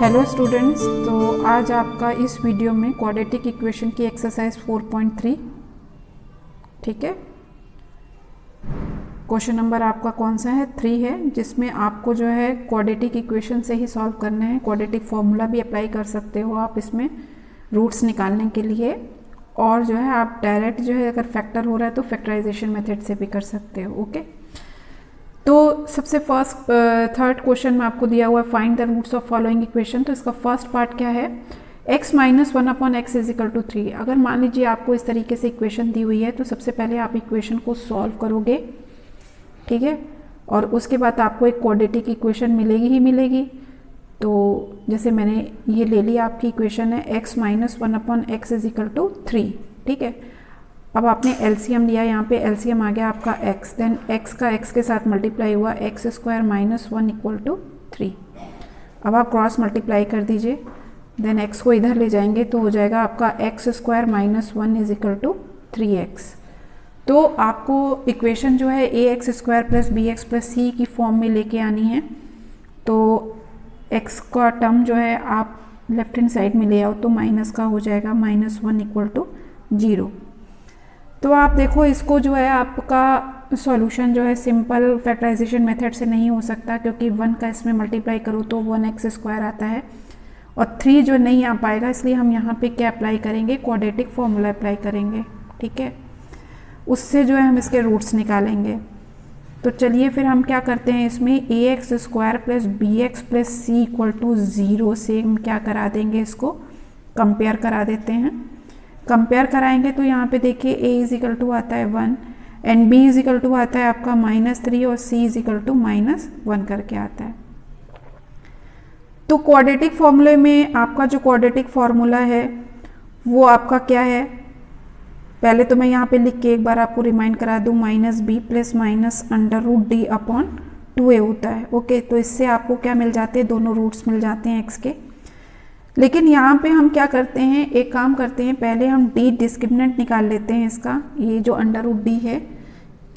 Hello students, तो आज आपका इस वीडियो में क्वाड्रेटिक इक्वेशन की एक्सरसाइज 4.3, ठीक है। क्वेश्चन नंबर आपका कौन सा है? 3 है, जिसमें आपको जो है क्वाड्रेटिक इक्वेशन से ही सॉल्व करना है। क्वाड्रेटिक फॉर्मूला भी अप्लाई कर सकते हो आप इसमें रूट्स निकालने के लिए, और जो है आप डायरेक्ट जो है अगर फैक्टर हो रहा है तो फैक्टराइजेशन मेथड से भी कर सकते हो। ओके, तो सबसे थर्ड क्वेश्चन में आपको दिया हुआ है find the roots of following equation. तो इसका फर्स्ट पार्ट क्या है? x minus 1/x is equal to 3। अगर मान लीजिए आपको इस तरीके से इक्वेशन दी हुई है तो सबसे पहले आप इक्वेशन को सॉल्व करोगे, ठीक है, और उसके बाद आपको एक क्वाड्रेटिक इक्वेशन मिलेगी ही मिलेगी। तो जैसे मैंने ये ले लिया, आपकी इक्वेशन है x minus 1/x is equal to 3, ठीक है। अब आपने एलसीएम लिया, यहाँ पे एलसीएम आ गया आपका x, देन x का x के साथ मल्टीप्लाई हुआ x square minus 1 equal to 3। अब आप क्रॉस मल्टीप्लाई कर दीजिए, देन x को इधर ले जाएंगे तो हो जाएगा आपका x square minus 1 is equal to 3x। तो आपको इक्वेशन जो है ax square plus bx plus c की फॉर्म में लेके आनी है। तो x का टर्म जो है आप लेफ्ट हैंड साइड में ले आओ तो माइनस का हो जाएगा -1 इक्वल टू 0। तो आप देखो, इसको जो है आपका सॉल्यूशन जो है सिंपल फैक्टराइजेशन मेथड से नहीं हो सकता, क्योंकि 1 का इसमें मल्टीप्लाई करो तो 1x स्क्वायर आता है और 3 जो नहीं आ पाएगा, इसलिए हम यहाँ पे क्या अप्लाई करेंगे? क्वाड्रेटिक फॉर्मूला अप्लाई करेंगे, ठीक है। उससे जो है हम इसके रूट्स निकालेंगे। तो चलिए फिर हम क्या करते हैं, इसमें ax square plus bx plus C equal to 0 से हम क्या करा देंगे, इसको कंपेयर करा देते हैं। कंपेयर कराएंगे तो यहाँ पे देखिए a इज इक्वल टू आता है 1 and b is equal to आता है आपका -3 और c इज इक्वल टू -1 करके आता है। तो क्वाड्रेटिक फॉर्मूले में आपका जो क्वाड्रेटिक फॉर्मूला है वो आपका क्या है? पहले तो मैं यहाँ पे लिख के एक बार आपको रिमाइंड करा दूँ, -b plus minus √d upon 2a होता है। ओके, तो इससे आपको क्या मिल जाते हैं? दोनों रूट्स मिल जाते हैं x के। लेकिन यहाँ पे हम क्या करते हैं, एक काम करते हैं, पहले हम d डिस्क्रिमिनेंट निकाल लेते हैं इसका। ये जो √d है,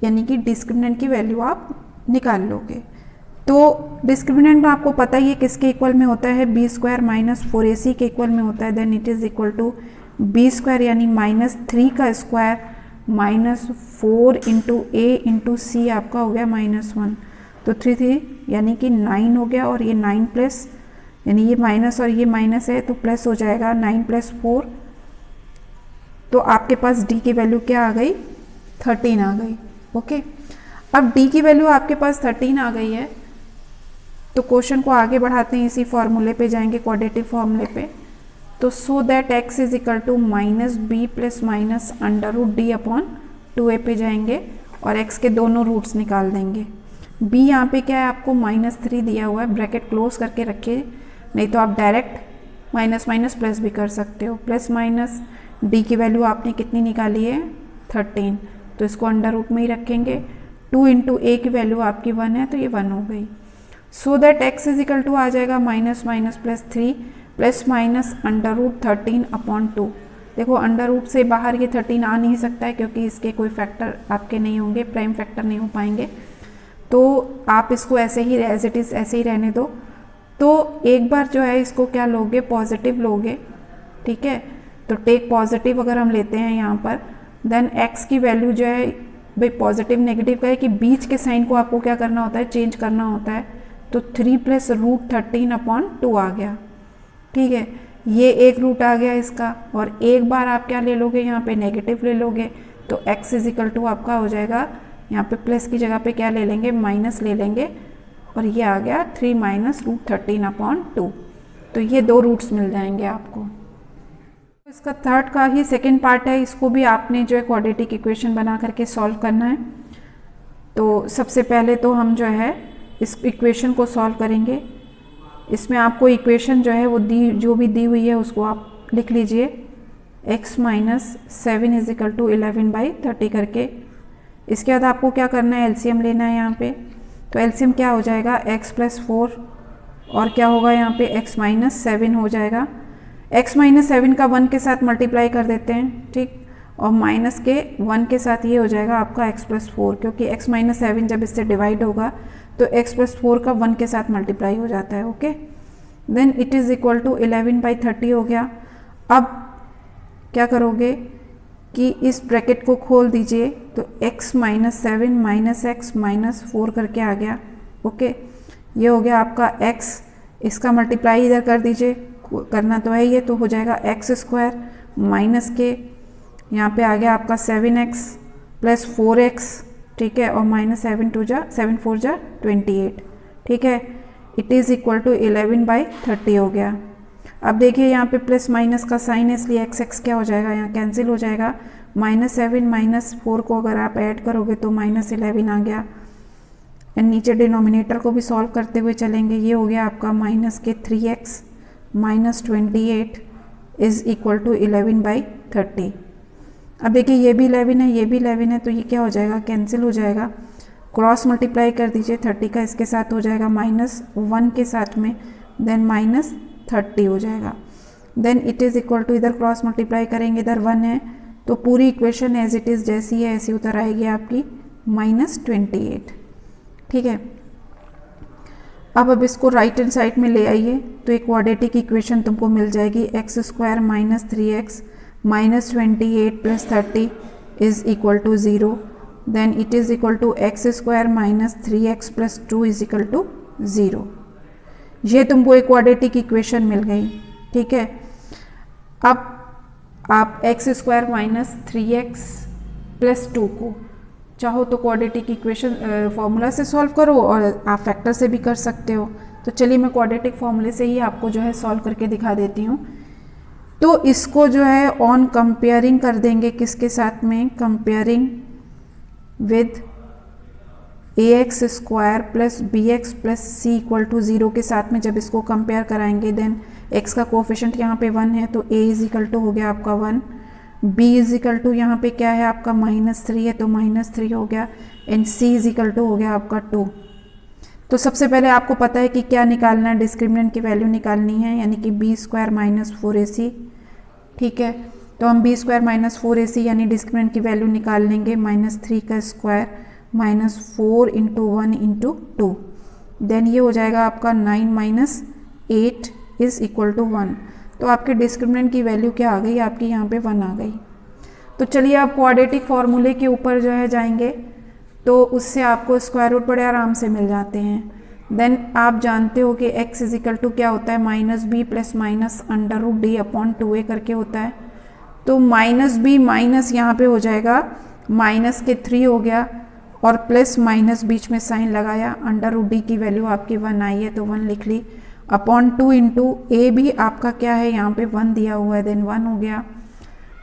यानी कि डिस्क्रिमिनेंट की वैल्यू आप निकाल लोगे। तो डिस्क्रिमिनेंट में आपको पता ही है किसके इक्वल में होता है? b स्क्वायर माइनस 4ac के इक्वल में होता है। Then it is equal to b square यानी -3 का square -4 into a into C आपका हो गया -1। तो 3 यानी कि 9 हो गया, और ये 9 प्लस यानी ये माइनस और ये माइनस है तो प्लस हो जाएगा 9 + 4। तो आपके पास d की वैल्यू क्या आ गई? 13 आ गई। ओके, अब d की वैल्यू आपके पास 13 आ गई है, तो क्वेश्चन को आगे बढ़ाते हैं, इसी फॉर्मूले पे जाएंगे, क्वाड्रेटिक फॉर्मूले पे। तो so that x is equal to -b plus minus √d upon 2a पे जाएंगे और x के दोनों रूट्स निकाल देंगे। b यहाँ पे क्या है? आपको -3 दिया हुआ है, ब्रैकेट क्लोज करके रखिए, नहीं तो आप डायरेक्ट माइनस माइनस प्लस भी कर सकते हो। प्लस माइनस d की वैल्यू आपने कितनी निकाली है? 13, तो इसको अंडर रूट में ही रखेंगे। 2 इंटू a की वैल्यू आपकी 1 है तो ये 1 हो गई। So that x is equal to आ जाएगा -3 प्लस माइनस √13 अपॉन 2। देखो, अंडर रूट से बाहर ये 13 आ नहीं सकता है, क्योंकि इसके कोई फैक्टर आपके नहीं होंगे, प्राइम फैक्टर नहीं हो पाएंगे। तो आप इसको ऐसे ही एज इट इज़ ऐसे ही रहने दो। तो एक बार जो है इसको क्या लोगे? पॉजिटिव लोगे, ठीक है। तो टेक पॉजिटिव अगर हम लेते हैं यहाँ पर, देन x की वैल्यू जो है, भाई पॉजिटिव नेगेटिव का है कि बीच के साइन को आपको क्या करना होता है? चेंज करना होता है। तो 3 + √13 अपॉन 2 आ गया, ठीक है। ये एक रूट आ गया इसका, और एक बार आप क्या ले लोगे? यहाँ पे नेगेटिव ले लोगे, तो x इज इक्वल टू आपका हो जाएगा, यहाँ पे प्लस की जगह पे क्या ले लेंगे? माइनस ले लेंगे, और ये आ गया 3 - √13 अपॉन 2। तो ये दो रूट्स मिल जाएंगे आपको। इसका थर्ड का ही सेकेंड पार्ट है, इसको भी आपने जो है क्वाड्रेटिक इक्वेशन बना करके सॉल्व करना है। तो सबसे पहले तो हम जो है इस इक्वेशन को सॉल्व करेंगे। इसमें आपको इक्वेशन जो है वो जो भी दी हुई है उसको आप लिख लीजिए, x minus 7 is equal to 11/30 करके। इसके बाद आपको क्या करना है? एलसीएम लेना है यहाँ पे। तो एलसीएम क्या हो जाएगा? x + 4, और क्या होगा यहाँ पे? x - 7 हो जाएगा। x - 7 का 1 के साथ मल्टीप्लाई कर देते हैं, ठीक, और माइनस के 1 के साथ ये हो जाएगा आपका x + 4, क्योंकि x - 7 जब इससे डिवाइड होगा तो x + 4 का 1 के साथ मल्टीप्लाई हो जाता है। Okay, then it is equal to 11/30 हो गया। अब क्या करोगे कि इस ब्रैकेट को खोल दीजिए, तो x minus 7 minus x minus 4 करके आ गया। ओके, ये हो गया आपका x, इसका मल्टीप्लाई इधर कर दीजिए, करना तो है ये, तो हो जाएगा x² माइनस के, यहाँ पे आ गया आपका 7x प्लस 4x, ठीक है, और माइनस 7 4 जा 28, ठीक है। इट इज़ इक्वल टू 11/30 हो गया। अब देखिए यहाँ पे प्लस माइनस का साइन है, इसलिए x क्या हो जाएगा, यहाँ कैंसिल हो जाएगा। -7 -4 को अगर आप ऐड करोगे तो -11 आ गया। एंड नीचे डिनोमिनेटर को भी सॉल्व करते हुए चलेंगे, ये हो गया आपका माइनस के 3x minus 28 is equal to 11/30। अब देखिए ये भी 11 है, ये भी 11 है, तो ये क्या हो जाएगा, कैंसिल हो जाएगा। क्रॉस मल्टीप्लाई कर दीजिए 30 का इसके साथ, हो जाएगा -1 के साथ में, देन -30 हो जाएगा। Then it is equal to, इधर क्रॉस मल्टीप्लाई करेंगे, इधर 1 है, तो पूरी इक्वेशन एज इट इज़ जैसी है ऐसी उतर आएगी आपकी -28, ठीक है। अब इसको राइट हैंड साइड में ले आइए, तो एक क्वाड्रेटिक इक्वेशन तुमको मिल जाएगी, x² minus 3x minus 28 plus 30 is equal to 0। Then it is equal to x² minus 3x plus 2 is equal to 0। ये तुमको एक क्वाड्रेटिक इक्वेशन मिल गई, ठीक है। अब आप x² माइनस 3x प्लस 2 को चाहो तो क्वाड्रेटिक इक्वेशन फॉर्मूला से सॉल्व करो, और आप फैक्टर से भी कर सकते हो। तो चलिए मैं क्वाड्रेटिक फॉर्मूले से ही आपको जो है सॉल्व करके दिखा देती हूँ। तो इसको जो है ऑन कंपेयरिंग कर देंगे, किसके साथ में, comparing with ax² plus bx plus c equal to 0 के साथ में जब इसको कंपेयर कराएंगे, देन x का कोफिशिएंट यहाँ पे 1 है, तो a इज इक्वल टू हो गया आपका 1, b इज इक्वल टू यहाँ पे क्या है आपका -3 है, तो -3 हो गया, and c is equal to हो गया आपका 2। तो सबसे पहले आपको पता है कि क्या निकालना है, डिस्क्रिमिनेंट की वैल्यू निकालनी है, यानी कि b² माइनस 4ac, ठीक है। तो हम b² माइनस 4ac यानी डिस्क्रिमिनेंट की वैल्यू निकाल लेंगे, -3 का square minus 4 into 1 into 2, then ये हो जाएगा आपका 9 माइनस 8 इज इक्वल टू 1। तो आपके डिस्क्रिमिनेंट की वैल्यू क्या आ गई, आपकी यहाँ पे 1 आ गई। तो चलिए आप क्वाड्रेटिक फॉर्मूले के ऊपर जो है जाएंगे, तो उससे आपको स्क्वायर रूट बड़े आराम से मिल जाते हैं। देन आप जानते हो कि x इज इक्वल टू क्या होता है, -b प्लस माइनस √d/2a करके होता है। तो -b माइनस यहाँ पे हो जाएगा -3 हो गया, और प्लस माइनस बीच में साइन लगाया, √d की वैल्यू आपकी 1 आई है, तो 1 लिख ली, /2 इंटू a भी आपका क्या है, यहाँ पे 1 दिया हुआ है, देन 1 हो गया,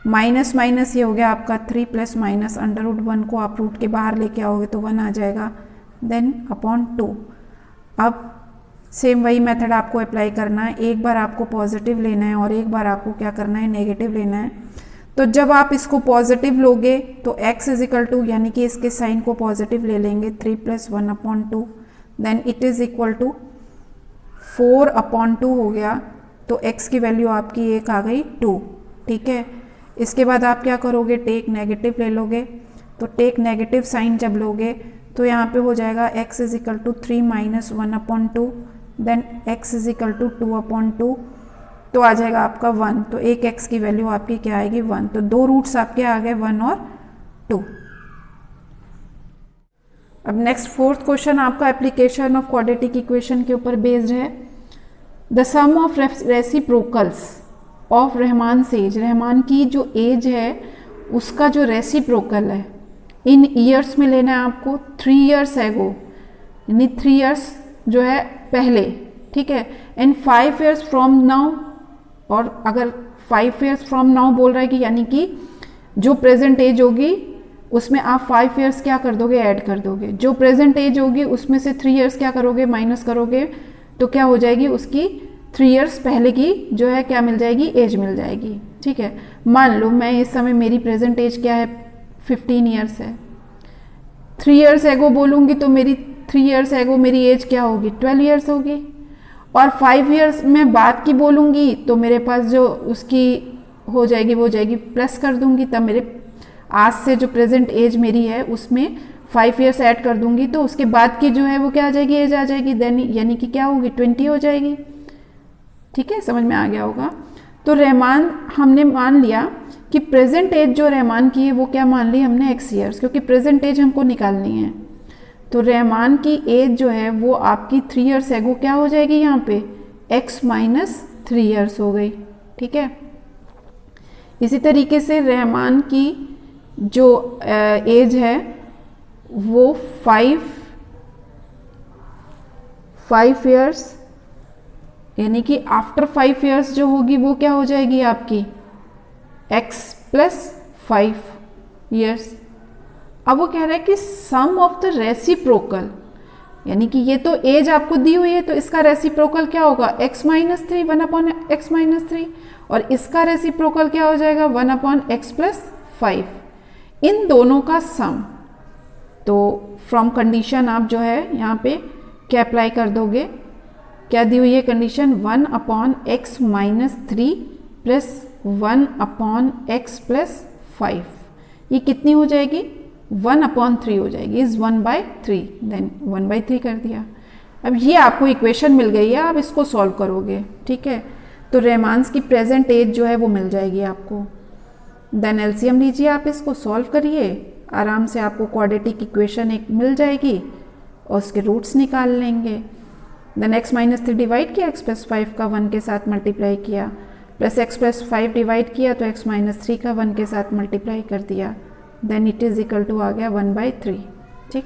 माइनस माइनस ये हो गया आपका 3 प्लस माइनस √1 को आप रूट के बाहर लेके आओगे तो 1 आ जाएगा, देन /2। अब सेम वही मेथड आपको अप्लाई करना है, एक बार आपको पॉजिटिव लेना है और एक बार आपको क्या करना है, नेगेटिव लेना है। तो जब आप इसको पॉजिटिव लोगे तो x इज इक्वल टू, यानी कि इसके साइन को पॉजिटिव ले लेंगे, 3 plus 1/2, then it is equal to 4/2 हो गया। तो x की वैल्यू आपकी एक आ गई 2, ठीक है। इसके बाद आप क्या करोगे, टेक नेगेटिव ले लोगे। तो टेक नेगेटिव साइन जब लोगे तो यहाँ पे हो जाएगा x is equal to 3 minus 1/2, then x is equal to 2/2, तो आ जाएगा आपका 1। तो एक x की वैल्यू आपकी क्या आएगी, 1। तो दो रूट्स आपके आ गए 1 और 2। अब नेक्स्ट फोर्थ क्वेश्चन आपका एप्लीकेशन ऑफ क्वाड्रेटिक इक्वेशन के ऊपर बेस्ड है। The sum of reciprocals of Rahman से एज, रहमान की जो एज है उसका जो रेसिप्रोकल है इन ईयर्स में लेना है आपको। 3 ईयर्स एगो, यानी 3 ईयर्स जो है पहले, ठीक है, एंड 5 ईयर्स फ्रॉम नाउ। और अगर 5 ईयर्स फ्रॉम नाउ बोल रहा है कि यानी कि जो प्रेजेंट एज होगी उसमें आप 5 ईयर्स क्या कर दोगे, ऐड कर दोगे। जो प्रेजेंट एज होगी उसमें से 3 ईयर्स क्या करोगे, माइनस करोगे, तो क्या हो जाएगी, उसकी 3 ईयर्स पहले की जो है क्या मिल जाएगी, एज मिल जाएगी, ठीक है। मान लो मैं इस समय मेरी प्रेजेंट एज क्या है, 15 ईयर्स है। 3 ईयर्स एगो बोलूँगी तो मेरी 3 ईयर्स एगो मेरी एज क्या होगी, 12 ईयर्स होगी। और 5 ईयर्स में बाद की बोलूँगी तो मेरे पास जो उसकी हो जाएगी वो जाएगी, प्लस कर दूंगी, तब मेरे आज से जो प्रेजेंट एज मेरी है उसमें 5 ईयर्स ऐड कर दूंगी, तो उसके बाद की जो है वो क्या आ जाएगी, एज आ जाएगी, देन यानी कि क्या होगी, 20 हो जाएगी। ठीक है, समझ में आ गया होगा। तो रहमान हमने मान लिया कि प्रेजेंट एज जो रहमान की है वो क्या मान ली हमने, x ईयर्स, क्योंकि प्रेजेंट एज हमको निकालनी है। तो रहमान की एज जो है वो आपकी 3 ईयर्स एगो क्या हो जाएगी यहाँ पे, x माइनस 3 ईयर्स हो गई। ठीक है, इसी तरीके से रहमान की जो एज है वो 5 ईयर्स, यानी कि आफ्टर 5 ईयर्स जो होगी वो क्या हो जाएगी आपकी x प्लस 5 ईयर्स। अब वो कह रहा है कि सम ऑफ द रेसिप्रोकल, यानी कि ये तो एज आपको दी हुई है तो इसका रेसिप्रोकल क्या होगा, x माइनस 3, 1/x माइनस 3, और इसका रेसिप्रोकल क्या हो जाएगा 1/x प्लस 5, इन दोनों का सम। तो फ्रॉम कंडीशन आप जो है यहाँ पे क्या अप्लाई कर दोगे, क्या दी हुई है condition, 1/x minus 3 plus 1/x plus 5, ये कितनी हो जाएगी 1/3 हो जाएगी, इज 1/3, देन 1/3 कर दिया। अब ये आपको इक्वेशन मिल गई है, आप इसको सॉल्व करोगे। ठीक है, तो रहमान्स की प्रेजेंट एज जो है वो मिल जाएगी आपको। देन एलसीएम लीजिए, आप इसको सॉल्व करिए, आराम से आपको क्वाड्रेटिक इक्वेशन एक मिल जाएगी और उसके रूट्स निकाल लेंगे। देन x माइनस 3 डिवाइड किया, x प्लस 5 का 1 के साथ मल्टीप्लाई किया, प्लस x प्लस 5 डिवाइड किया तो x माइनस 3 का 1 के साथ मल्टीप्लाई कर दिया, then it is equal to आ गया 1/3। ठीक,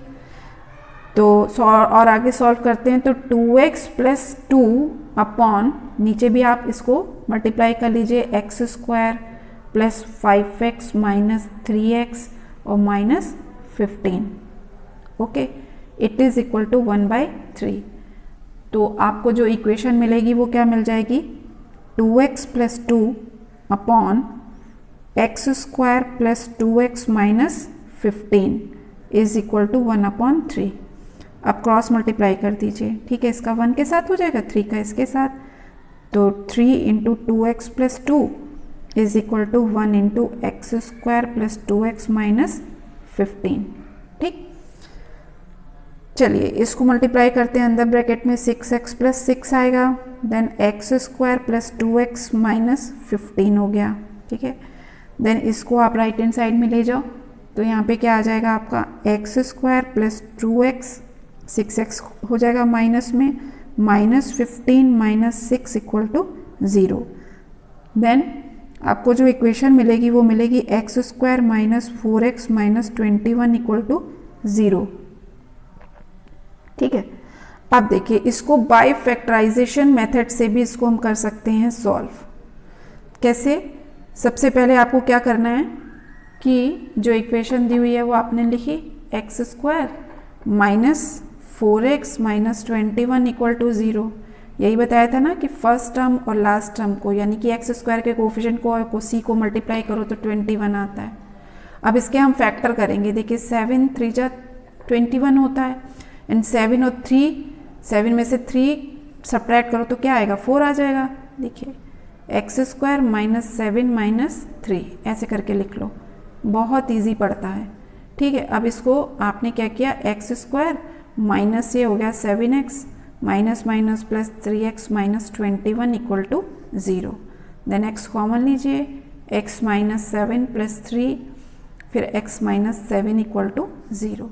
तो और आगे सॉल्व करते हैं। तो 2x प्लस 2 अपॉन, नीचे भी आप इसको मल्टीप्लाई कर लीजिए, x square plus 5x minus 3x और minus 15, okay, it is equal to 1/3। तो आपको जो इक्वेशन मिलेगी वो क्या मिल जाएगी, 2x plus 2 upon x square plus 2x minus 15 is equal to 1/3। अब क्रॉस मल्टीप्लाई कर दीजिए। ठीक है, इसका 1 के साथ हो जाएगा, 3 का इसके साथ, तो 3 into 2x plus 2 is equal to 1 into x square plus 2x minus 15। ठीक, चलिए इसको मल्टीप्लाई करते हैं, अंदर ब्रैकेट में 6x प्लस 6 आएगा, then x square plus 2x minus 15 हो गया। ठीक है, देन इसको आप राइट हैंड साइड में ले जाओ, तो यहाँ पे क्या आ जाएगा आपका x square plus 2x, 6x हो जाएगा माइनस में, minus 15 minus 6 equal to 0। Then आपको जो इक्वेशन मिलेगी वो मिलेगी x square minus 4x minus 21 equal to 0। ठीक है, अब देखिए इसको बाय फैक्टराइजेशन मेथड से भी इसको हम कर सकते हैं सॉल्व। कैसे, सबसे पहले आपको क्या करना है कि जो इक्वेशन दी हुई है वो आपने लिखी, x square minus 4x minus 21 equal to 0। यही बताया था ना कि फर्स्ट टर्म और लास्ट टर्म को, यानी कि एक्स स्क्वायर के कोफिशिएंट को और सी को मल्टीप्लाई करो तो 21 आता है। अब इसके हम फैक्टर करेंगे, देखिए 7 3 जा 21 होता है, एंड 7 और 3, 7 में से 3 सब्ट्रैक्ट करो तो क्या आएगा, 4 आ जाएगा। देखिए एक्स स्क्वायर माइनस 7 माइनस 3 ऐसे करके लिख लो, बहुत इजी पड़ता है। ठीक है, अब इसको आपने क्या किया, एक्स स्क्वायर माइनस ये हो गया 7x minus minus plus 3x minus 21 equal to 0। Then x common लीजिए, x माइनस 7 प्लस 3, फिर x minus 7 equal to 0।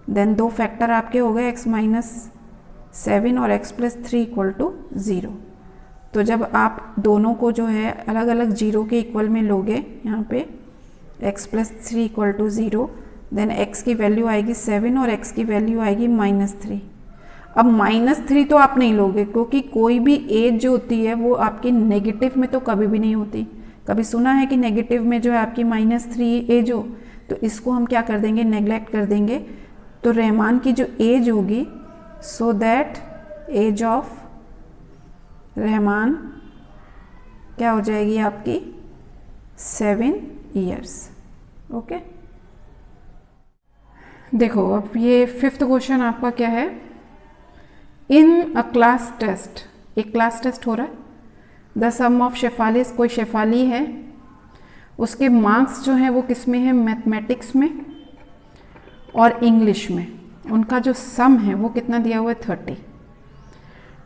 Then दो फैक्टर आपके हो गए, x माइनस 7 और x प्लस 3 इक्वल टू 0। तो जब आप दोनों को जो है अलग अलग जीरो के इक्वल में लोगे, यहाँ पे x plus 3 equal to 0, then x की वैल्यू आएगी 7 और x की वैल्यू आएगी -3। अब -3 तो आप नहीं लोगे, क्योंकि कोई भी एज जो होती है वो आपकी नेगेटिव में तो कभी भी नहीं होती। कभी सुना है कि नेगेटिव में जो है आपकी -3 एज हो, तो इसको हम क्या कर देंगे, नेग्लेक्ट कर देंगे। तो रहमान की जो एज होगी, so that age of Rahman क्या हो जाएगी आपकी 7 ईयर्स। ओके, देखो अब ये 5th क्वेश्चन आपका क्या है, इन अ क्लास टेस्ट, एक क्लास टेस्ट हो रहा है, द सम ऑफ शेफालीज, कोई शेफाली है, उसके मार्क्स जो हैं वो किस में है, मैथमेटिक्स में और इंग्लिश में, उनका जो सम है वो कितना दिया हुआ है 30।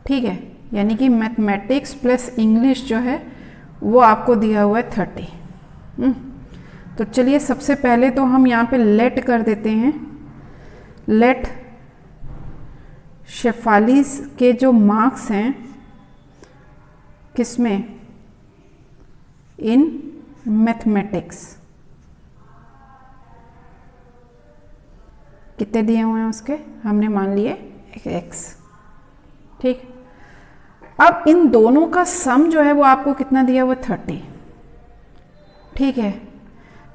ठीक है, यानी कि मैथमेटिक्स प्लस इंग्लिश जो है वो आपको दिया हुआ है 30। तो चलिए सबसे पहले तो हम यहाँ पे लेट कर देते हैं। लेट शेफाली के जो मार्क्स हैं किसमें, इन मैथमेटिक्स, कितने दिए हुए हैं उसके, हमने मान लिए x। ठीक, अब इन दोनों का सम जो है वो आपको कितना दिया हुआ 30। ठीक है,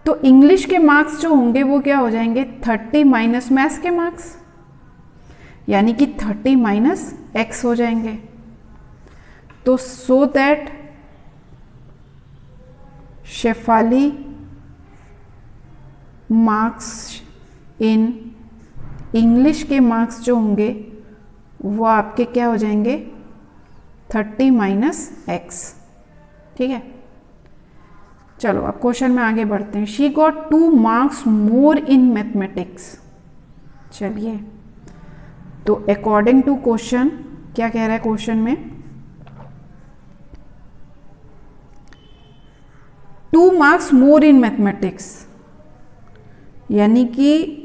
तो इंग्लिश के मार्क्स जो होंगे वो क्या हो जाएंगे 30 माइनस मैथ्स के मार्क्स, यानी कि 30 माइनस x हो जाएंगे। तो so that Shefali marks in English के मार्क्स जो होंगे वो आपके क्या हो जाएंगे 30 माइनस x। ठीक है, चलो अब क्वेश्चन में आगे बढ़ते हैं। She got 2 marks more in mathematics. चलिए, तो अकॉर्डिंग टू क्वेश्चन क्या कह रहा है क्वेश्चन में, 2 मार्क्स मोर इन मैथमेटिक्स, यानी कि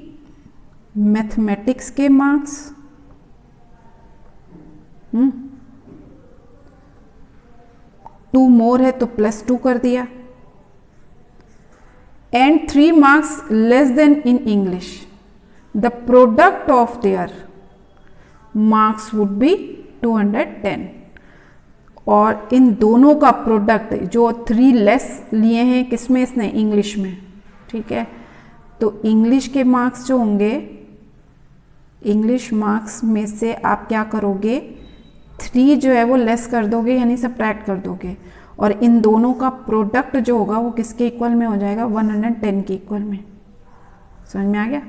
मैथमेटिक्स के मार्क्स 2 मोर है तो +2 कर दिया, and 3 marks less then in English, the product of their marks would be 210। और इन दोनों का प्रोडक्ट जो 3 लेस लिए हैं किसमें, इसने इंग्लिश में। ठीक है, तो इंग्लिश के मार्क्स जो होंगे, इंग्लिश मार्क्स में से आप क्या करोगे 3 जो है वो लेस कर दोगे, यानी सब्ट्रैक्ट कर दोगे, और इन दोनों का प्रोडक्ट जो होगा वो किसके इक्वल में हो जाएगा 110 के इक्वल में। समझ में आ गया।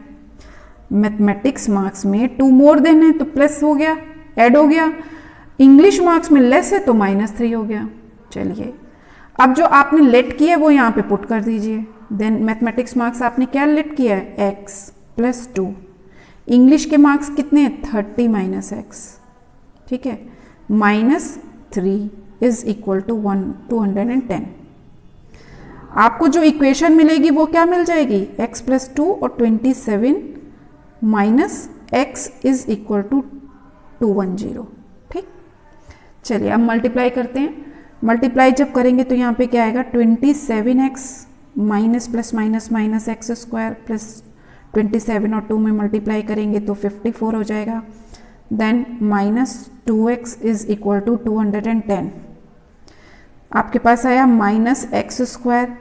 मैथमेटिक्स मार्क्स में 2 मोर देन है तो प्लस हो गया, ऐड हो गया, इंग्लिश मार्क्स में लेस है तो -3 हो गया। चलिए, अब जो आपने लेट किया है वो यहाँ पे पुट कर दीजिए। देन मैथमेटिक्स मार्क्स आपने क्या लेट किया है x + 2, इंग्लिश के मार्क्स कितने हैं 30 माइनस x। ठीक है, -3 इज इक्वल टू 210। आपको जो इक्वेशन मिलेगी वो क्या मिल जाएगी, x + 2 और 27 minus x is equal to 210। ठीक, चलिए अब मल्टीप्लाई करते हैं। मल्टीप्लाई जब करेंगे तो यहाँ पे क्या आएगा 27x minus plus minus minus x square plus 27 और 2 में मल्टीप्लाई करेंगे तो 54 हो जाएगा। Then -2x is equal to 210। आपके पास आया -x स्क्वायर,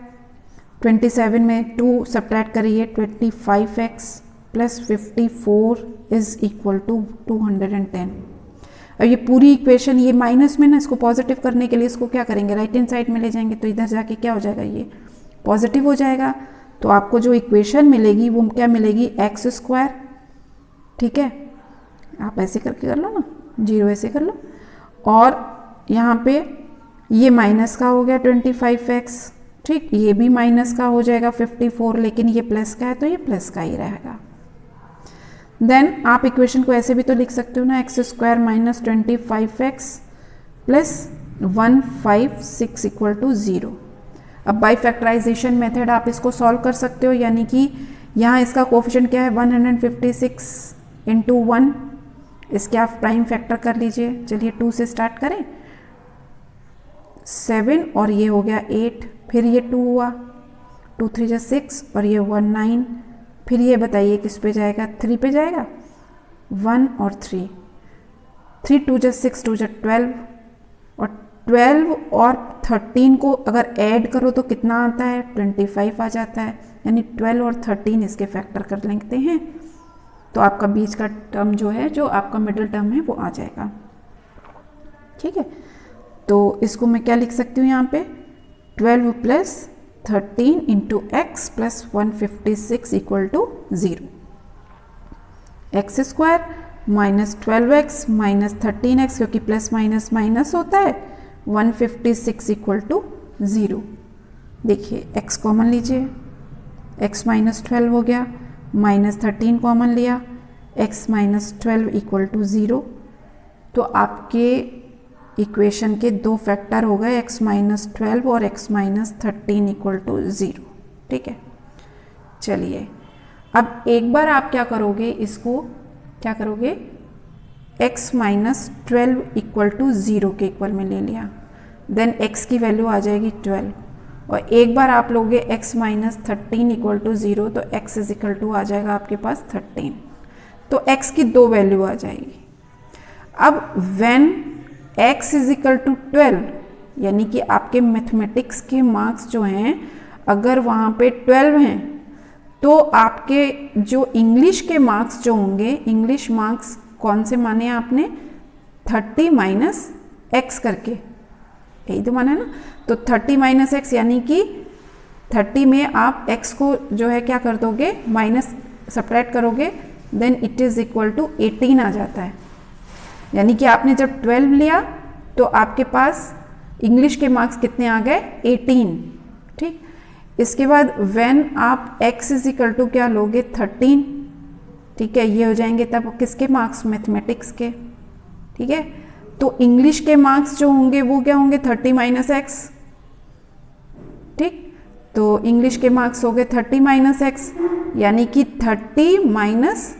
27 में 2 सब्ट्रैक्ट करिए 25x plus 54 is equal to 210। अब ये पूरी इक्वेशन ये माइनस में ना, इसको पॉजिटिव करने के लिए इसको क्या करेंगे राइट हैंड साइड में ले जाएंगे, तो इधर जाके क्या हो जाएगा ये पॉजिटिव हो जाएगा। तो आपको जो इक्वेशन मिलेगी वो क्या मिलेगी x स्क्वायर। ठीक है, आप ऐसे करके कर लो ना, 0 ऐसे कर लो, और यहाँ पे ये माइनस का हो गया 25x। ठीक, ये भी माइनस का हो जाएगा 54, लेकिन ये प्लस का है तो ये प्लस का ही रहेगा। देन आप इक्वेशन को ऐसे भी तो लिख सकते हो ना, x square minus 25x plus 156 equal to 0। अब बाई फैक्टराइजेशन मेथड आप इसको सॉल्व कर सकते हो, यानी कि यहाँ इसका कोफिशिएंट क्या है 156 इंटू 1, इसके आप प्राइम फैक्टर कर लीजिए। चलिए 2 से स्टार्ट करें, 7 और ये हो गया 8, फिर ये 2 हुआ, 2 3 6 और ये हुआ 9, फिर ये बताइए किस पे जाएगा, 3 पे जाएगा, 1 और 3, 3 2 6 2 12, और 12 और 13 को अगर ऐड करो तो कितना आता है 25 आ जाता है, यानी 12 और 13 इसके फैक्टर कर लेते हैं तो आपका बीच का टर्म जो है, जो आपका मिडिल टर्म है वो आ जाएगा। ठीक है, तो इसको मैं क्या लिख सकती हूँ यहाँ पे 12 plus 13 into x plus 156 equal to 0। X square minus 12x minus 13x, क्योंकि प्लस माइनस माइनस होता है, 156 इक्वल टू 0। देखिए x कॉमन लीजिए, x माइनस 12 हो गया, माइनस 13 कॉमन लिया, x माइनस 12 इक्वल टू 0। तो आपके इक्वेशन के दो फैक्टर हो गए x-12 और x-13 इक्वल टू 0। ठीक है, चलिए अब एक बार आप क्या करोगे, इसको क्या करोगे, x-12 इक्वल टू 0 के इक्वल में ले लिया, देन x की वैल्यू आ जाएगी 12, और एक बार आप लोगे x-13 इक्वल टू 0 तो x इज इक्वल टू आ जाएगा आपके पास 13, तो x की दो वैल्यू आ जाएगी। अब when x is equal to 12, यानी कि आपके मैथमेटिक्स के मार्क्स जो हैं अगर वहाँ पे 12 हैं तो आपके जो इंग्लिश के मार्क्स जो होंगे, इंग्लिश मार्क्स कौन से माने आपने, 30 माइनस एक्स करके, यही तो माना है ना, तो 30 माइनस एक्स यानी कि 30 में आप x को जो है क्या कर दोगे, माइनस सब्ट्रैक्ट करोगे, then it is equal to 18 आ जाता है। यानी कि आपने जब 12 लिया तो आपके पास इंग्लिश के मार्क्स कितने आ गए, 18। ठीक, इसके बाद व्हेन आप x इज इक्वल टू क्या लोगे, 13। ठीक है, ये हो जाएंगे तब किसके मार्क्स, मैथमेटिक्स के। ठीक है, तो इंग्लिश के मार्क्स जो होंगे वो क्या होंगे, 30 माइनस एक्स। ठीक, तो इंग्लिश के मार्क्स हो गए 30 माइनस एक्स, यानी कि 30 minus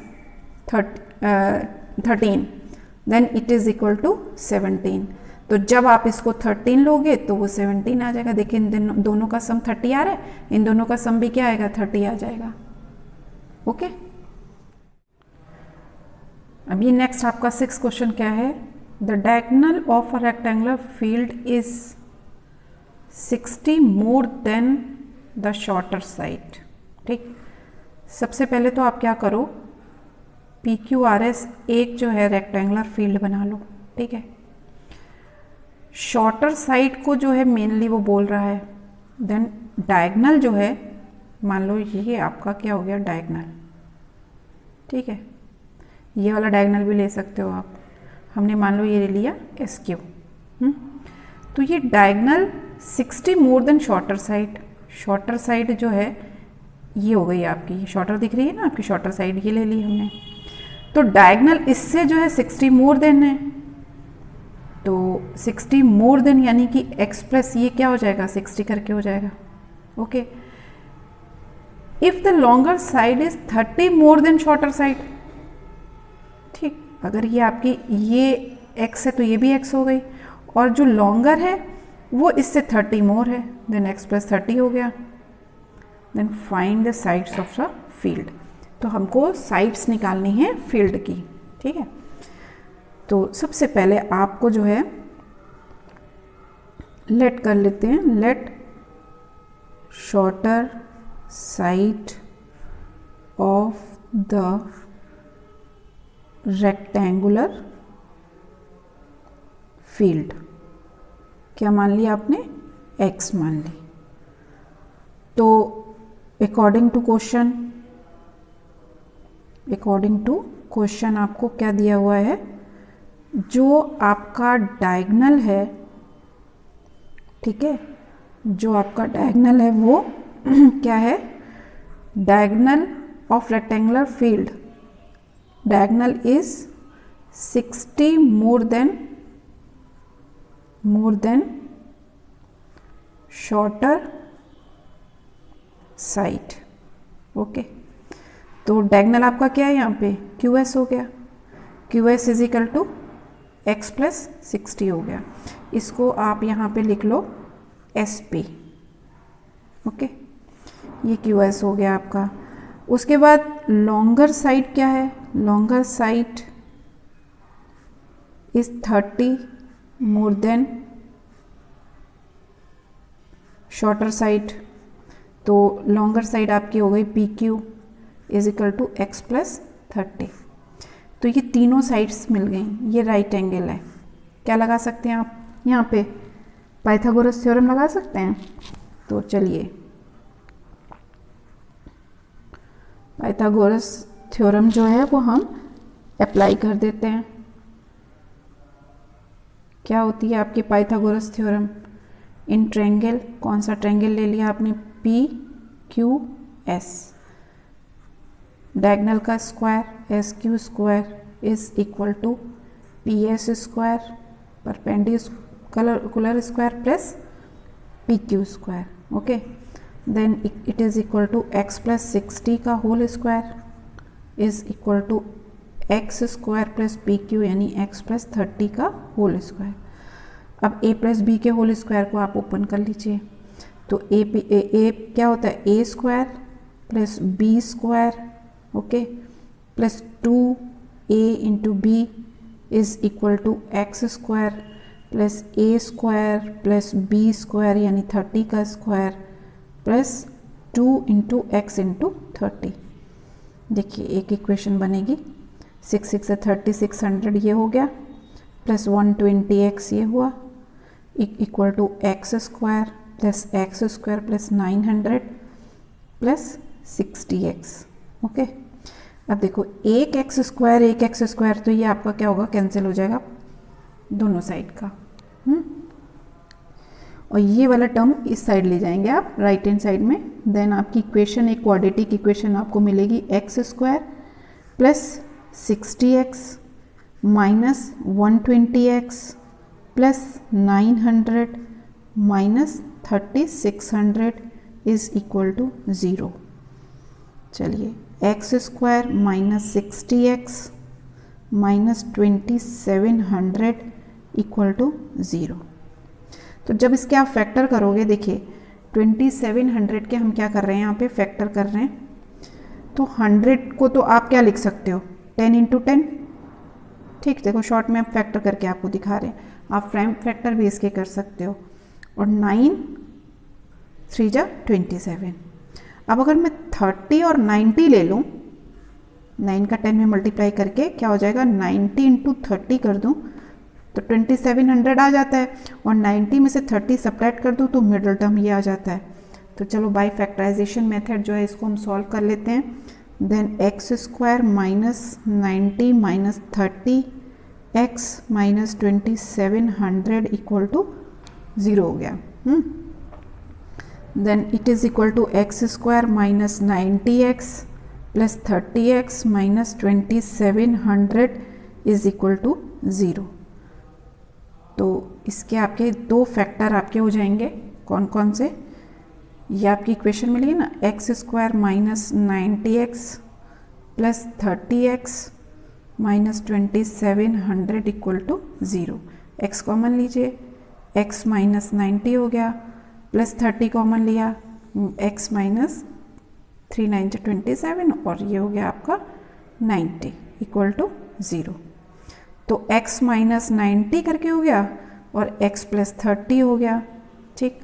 13, then it is equal to 17। तो जब आप इसको 13 लोगे तो वो 17 आ जाएगा। देखिए इन दोनों का सम 30 आ रहा है, इन दोनों का सम भी क्या आएगा, 30 आ जाएगा। ओके, अब ये नेक्स्ट आपका 6 क्वेश्चन क्या है, the diagonal of a rectangular field is 60 more then the shorter side. ठीक, सबसे पहले तो आप क्या करो, PQRS एक जो है रेक्टेंगुलर फील्ड बना लो। ठीक है, शॉर्टर साइड को जो है मेनली वो बोल रहा है, देन डायगोनल जो है, मान लो ये आपका क्या हो गया, डायगोनल। ठीक है, ये वाला डायगोनल भी ले सकते हो आप, हमने मान लो ये ले लिया SQ। तो ये diagonal 60 more than shorter side, shorter side जो है ये हो गई आपकी, ये शॉर्टर दिख रही है ना आपकी, शॉर्टर साइड ये ले ली हमने। तो डायगोनल इससे जो है 60 मोर देन है, तो 60 मोर देन यानी कि x प्लस ये क्या हो जाएगा, 60 करके हो जाएगा। Okay, if the longer side is 30 more than shorter side. ठीक, अगर ये आपकी ये x है तो ये भी x हो गई, और जो लॉन्गर है वो इससे 30 मोर है, देन x प्लस 30 हो गया। Then find the sides of the field, तो हमको साइड्स निकालनी है फील्ड की। ठीक है, तो सबसे पहले आपको जो है लेट कर लेते हैं, let shorter side of the rectangular field, क्या मान लिया आपने, x मान ली। तो अकॉर्डिंग टू क्वेश्चन आपको क्या दिया हुआ है, जो आपका डायगोनल है, ठीक है, जो आपका डायगोनल है वो क्या है, diagonal of rectangular field, diagonal is 60 more than shorter side. Okay, तो डायगोनल आपका क्या है यहाँ पे, QS हो गया, QS is equal to x plus 60 हो गया। इसको आप यहाँ पे लिख लो SP। ओके, ये QS हो गया आपका। उसके बाद लॉन्गर साइड क्या है, longer side is 30 more than shorter side, तो लॉन्गर साइड आपकी हो गई PQ is equal to x plus 30। तो ये तीनों साइड्स मिल गई, ये राइट एंगल है। क्या लगा सकते हैं आप यहाँ पे, पाइथागोरस थ्योरम लगा सकते हैं। तो चलिए पाइथागोरस थ्योरम जो है वो हम अप्लाई कर देते हैं। क्या होती है आपकी पाइथागोरस थ्योरम, इन ट्रायंगल, कौन सा ट्रायंगल ले लिया आपने, PQS, डायगोनल का square SQ square is equal to PS square perpendicular square plus PQ square. Okay, then it is equal to x plus 60 का whole square is equal to x square plus PQ यानी x plus 30 का whole square. अब a plus b के whole square को आप open कर लीजिए, तो a क्या होता है, a square plus b square, okay, plus 2a into B is equal to x square plus a square plus b square यानी 30 का square plus 2 into x into 30. देखिए एक इक्वेशन बनेगी, 6 6 30, 600 ये हो गया, प्लस 120x ये हुआ, equal to x square plus x square plus 900 plus 60x. Okay, अब देखो एक एक्स स्क्वायर तो ये आपका क्या होगा, कैंसिल हो जाएगा दोनों साइड का. और ये वाला टर्म इस साइड ले जाएंगे आप राइट हैंड साइड में. देन आपकी इक्वेशन, एक क्वाड्रेटिक इक्वेशन आपको मिलेगी, x square plus 60x minus 120x plus 900 minus 3600 is equal to 0. चलिए x square minus 60x minus 2700 equal to 0. तो जब इसके आप फैक्टर करोगे, देखिए 2700 के हम क्या कर रहे हैं, यहाँ पे फैक्टर कर रहे हैं, तो 100 को तो आप क्या लिख सकते हो, 10 इंटू 10. ठीक, देखो शॉर्ट में हम फैक्टर करके आपको दिखा रहे हैं, आप फ्रैम फैक्टर भी इसके कर सकते हो. और 9 3 जा 27. अब अगर मैं 30 और 90 ले लूँ, 9 का 10 में मल्टीप्लाई करके क्या हो जाएगा, 90 इंटू 30 कर दूँ तो 2700 आ जाता है, और 90 में से 30 सब्ट्रैक्ट कर दूँ तो मिडल टर्म ये आ जाता है. तो चलो बाय फैक्टराइजेशन मेथड जो है इसको हम सॉल्व कर लेते हैं. Then x square minus 90 minus 30 x minus 2700 equal to 0 हो गया. Then it is equal to x square minus 90x plus 30x minus 2700 is equal to 0. तो इसके आपके दो फैक्टर आपके हो जाएंगे, कौन कौन से, ये आपकी इक्वेशन मिली ना, x square minus 90x plus 30x minus 2700 equal to 0. X common लीजिए, x माइनस 90 हो गया, प्लस 30 कॉमन लिया, x माइनस 3 9 27 और ये हो गया आपका 90 इक्वल टू 0. तो x माइनस 90 करके हो गया और x प्लस 30 हो गया. ठीक,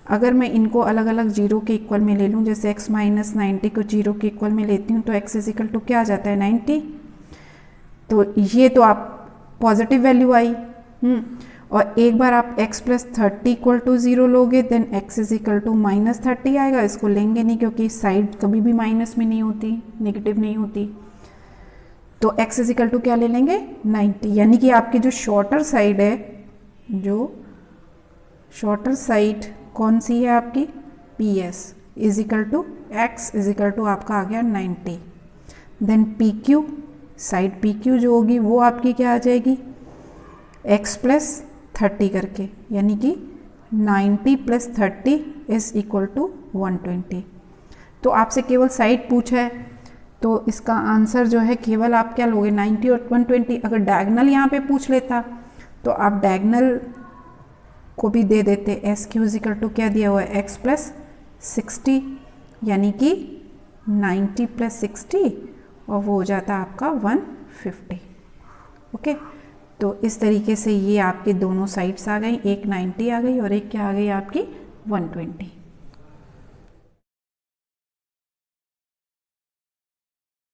अगर मैं इनको अलग अलग जीरो के इक्वल में ले लूँ, जैसे x माइनस 90 को जीरो के इक्वल में लेती हूँ तो x इज इक्वल टू क्या आ जाता है, 90. तो ये तो आप पॉजिटिव वैल्यू आई. और एक बार आप x प्लस 30 इक्वल टू 0 लोगे, then x is equal to minus 30 आएगा. इसको लेंगे नहीं क्योंकि साइड कभी भी माइनस में नहीं होती, नेगेटिव नहीं होती. तो x इज इक्वल टू क्या ले लेंगे, 90. यानी कि आपकी जो शॉर्टर साइड है, जो शॉर्टर साइड कौन सी है आपकी, PS is equal to x is equal to आपका आ गया 90. देन PQ, साइड PQ जो होगी वो आपकी क्या आ जाएगी, x प्लस 30 करके, यानी कि 90 प्लस 30 इज इक्वल टू 120. तो आपसे केवल साइड पूछा है तो इसका आंसर जो है केवल आप क्या लोगे, 90 और 120. अगर डायगनल यहाँ पे पूछ लेता तो आप डायगनल को भी दे देते. एस क्यू इक्वल टू क्या दिया हुआ है, x प्लस 60 यानी कि 90 प्लस 60 और वो हो जाता आपका 150. ओके, तो इस तरीके से ये आपके दोनों साइड्स आ गई, एक 90 आ गई और एक क्या आ गई आपकी 120.